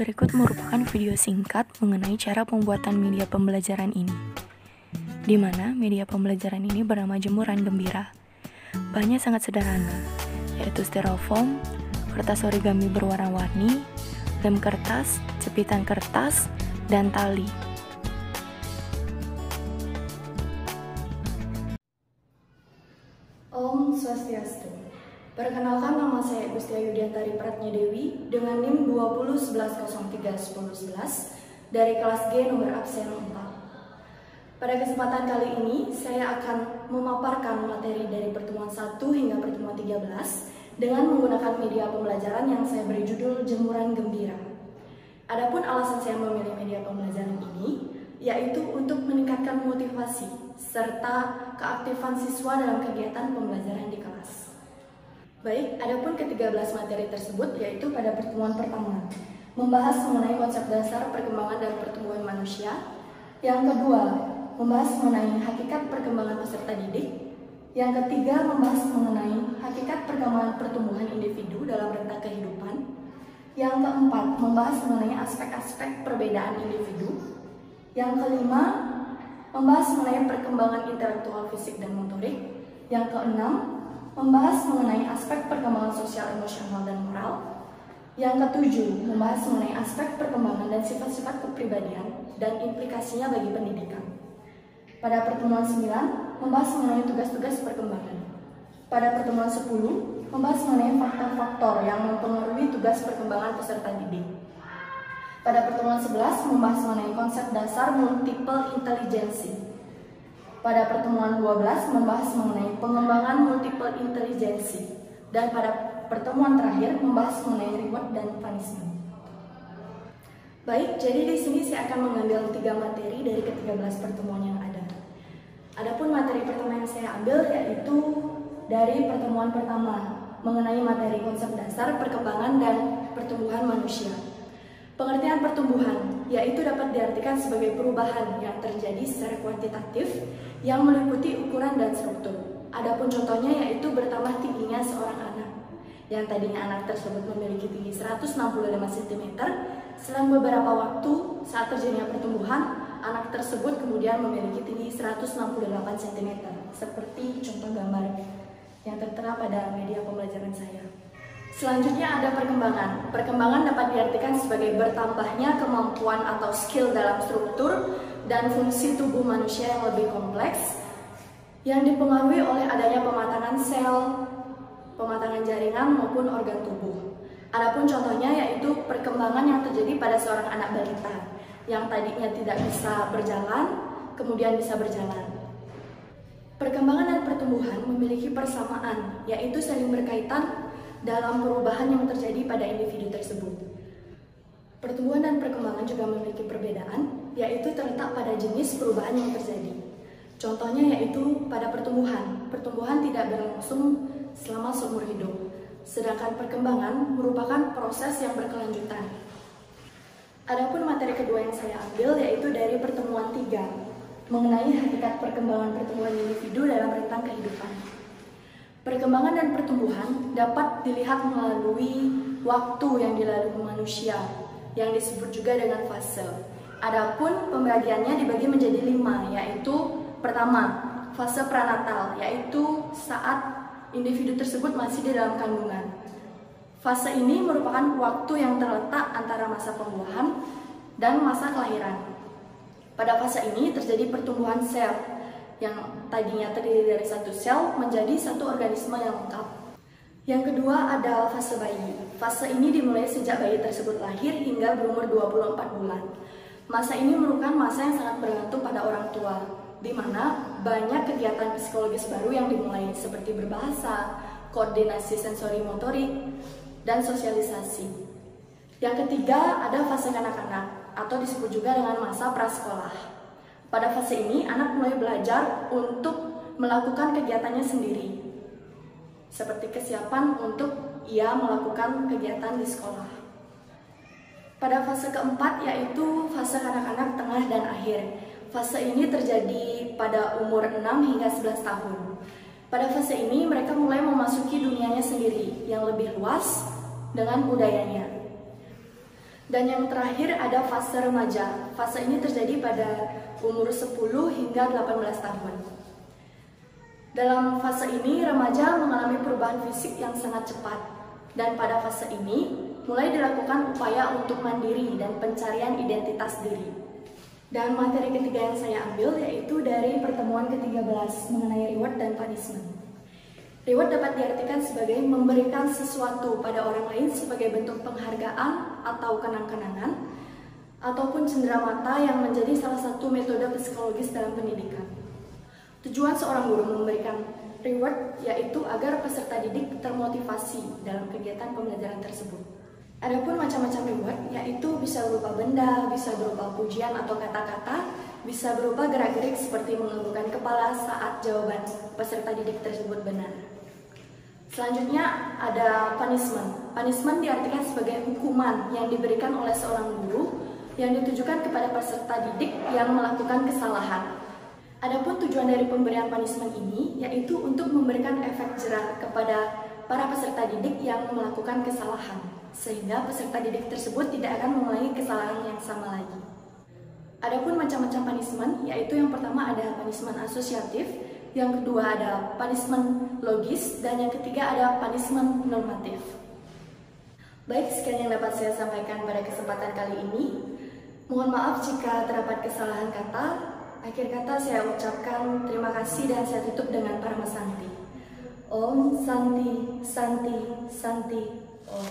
Berikut merupakan video singkat mengenai cara pembuatan media pembelajaran ini, di mana media pembelajaran ini bernama jemuran gembira. Bahannya sangat sederhana, yaitu styrofoam, kertas origami berwarna-warni, lem kertas, jepitan kertas, dan tali. Om Swastiastu. Perkenalkan, nama saya Gustia Yudiantari Pratnya Dewi dengan NIM 2011031011 dari kelas G nomor absen 4. Pada kesempatan kali ini, saya akan memaparkan materi dari pertemuan 1 hingga pertemuan 13 dengan menggunakan media pembelajaran yang saya beri judul Jemuran Gembira. Adapun alasan saya memilih media pembelajaran ini, yaitu untuk meningkatkan motivasi serta keaktifan siswa dalam kegiatan pembelajaran di kelas. Baik, adapun ke-13 materi tersebut yaitu pada pertemuan pertama, membahas mengenai konsep dasar perkembangan dan pertumbuhan manusia. Yang kedua, membahas mengenai hakikat perkembangan peserta didik. Yang ketiga, membahas mengenai hakikat perkembangan pertumbuhan individu dalam rentang kehidupan. Yang keempat, membahas mengenai aspek-aspek perbedaan individu. Yang kelima, membahas mengenai perkembangan intelektual, fisik, dan motorik. Yang keenam, membahas mengenai aspek perkembangan sosial, emosional, dan moral. Yang ketujuh, membahas mengenai aspek perkembangan dan sifat-sifat kepribadian dan implikasinya bagi pendidikan. Pada pertemuan 9, membahas mengenai tugas-tugas perkembangan. Pada pertemuan 10, membahas mengenai faktor-faktor yang mempengaruhi tugas perkembangan peserta didik. Pada pertemuan 11, membahas mengenai konsep dasar multiple intelligensi. Pada pertemuan 12, membahas mengenai pengembangan multiple intelligensi. Dan pada pertemuan terakhir, membahas mengenai reward dan punishment. Baik, jadi di sini saya akan mengambil 3 materi dari ke-13 pertemuan yang ada. Adapun materi pertama yang saya ambil yaitu dari pertemuan pertama, mengenai materi konsep dasar perkembangan dan pertumbuhan manusia. Pengertian pertumbuhan yaitu dapat diartikan sebagai perubahan yang terjadi secara kuantitatif yang meliputi ukuran dan struktur. Adapun contohnya yaitu bertambah tingginya seorang anak. Yang tadinya anak tersebut memiliki tinggi 165 cm, selang beberapa waktu saat terjadinya pertumbuhan, anak tersebut kemudian memiliki tinggi 168 cm, seperti contoh gambar yang tertera pada media pembelajaran saya. Selanjutnya ada perkembangan. Perkembangan dapat diartikan sebagai bertambahnya kemampuan atau skill dalam struktur dan fungsi tubuh manusia yang lebih kompleks yang dipengaruhi oleh adanya pematangan sel, pematangan jaringan maupun organ tubuh. Adapun contohnya yaitu perkembangan yang terjadi pada seorang anak balita yang tadinya tidak bisa berjalan, kemudian bisa berjalan. Perkembangan dan pertumbuhan memiliki persamaan, yaitu saling berkaitan dalam perubahan yang terjadi pada individu tersebut. Pertumbuhan dan perkembangan juga memiliki perbedaan, yaitu terletak pada jenis perubahan yang terjadi. Contohnya yaitu pada pertumbuhan. Pertumbuhan tidak berlangsung selama seumur hidup, sedangkan perkembangan merupakan proses yang berkelanjutan. Adapun materi kedua yang saya ambil yaitu dari pertemuan 3, mengenai hakikat perkembangan pertumbuhan individu dalam rentang kehidupan. Perkembangan dan pertumbuhan dapat dilihat melalui waktu yang dilalui manusia, yang disebut juga dengan fase. Adapun pembagiannya dibagi menjadi 5, yaitu pertama, fase pranatal, yaitu saat individu tersebut masih di dalam kandungan. Fase ini merupakan waktu yang terletak antara masa pembuahan dan masa kelahiran. Pada fase ini terjadi pertumbuhan sel, yang tadinya terdiri dari satu sel menjadi satu organisme yang lengkap. Yang kedua adalah fase bayi. Fase ini dimulai sejak bayi tersebut lahir hingga berumur 24 bulan. Masa ini merupakan masa yang sangat bergantung pada orang tua, di mana banyak kegiatan psikologis baru yang dimulai seperti berbahasa, koordinasi sensori motorik, dan sosialisasi. Yang ketiga ada fase kanak-kanak atau disebut juga dengan masa prasekolah. Pada fase ini, anak mulai belajar untuk melakukan kegiatannya sendiri, seperti kesiapan untuk ia melakukan kegiatan di sekolah. Pada fase keempat, yaitu fase kanak-kanak tengah dan akhir. Fase ini terjadi pada umur 6 hingga 11 tahun. Pada fase ini, mereka mulai memasuki dunianya sendiri, yang lebih luas dengan budayanya. Dan yang terakhir ada fase remaja. Fase ini terjadi pada umur 10 hingga 18 tahun. Dalam fase ini, remaja mengalami perubahan fisik yang sangat cepat. Dan pada fase ini, mulai dilakukan upaya untuk mandiri dan pencarian identitas diri. Dan materi ketiga yang saya ambil yaitu dari pertemuan ke-13 mengenai reward dan punishment. Reward dapat diartikan sebagai memberikan sesuatu pada orang lain sebagai bentuk penghargaan atau kenang-kenangan, ataupun cenderamata yang menjadi salah satu metode psikologis dalam pendidikan. Tujuan seorang guru memberikan reward yaitu agar peserta didik termotivasi dalam kegiatan pembelajaran tersebut. Adapun macam-macam reward yaitu bisa berupa benda, bisa berupa pujian atau kata-kata, bisa berupa gerak-gerik seperti menganggukkan kepala saat jawaban peserta didik tersebut benar. Selanjutnya ada punishment. Punishment diartikan sebagai hukuman yang diberikan oleh seorang guru yang ditujukan kepada peserta didik yang melakukan kesalahan. Adapun tujuan dari pemberian punishment ini yaitu untuk memberikan efek jera kepada para peserta didik yang melakukan kesalahan, sehingga peserta didik tersebut tidak akan mengulangi kesalahan yang sama lagi. Adapun macam-macam punishment, yaitu yang pertama ada punishment asosiatif, yang kedua ada punishment logis, dan yang ketiga ada punishment normatif. Baik, sekian yang dapat saya sampaikan pada kesempatan kali ini. Mohon maaf jika terdapat kesalahan kata. Akhir kata saya ucapkan terima kasih dan saya tutup dengan Parama Santi. Om Santi, Santi, Santi, Om.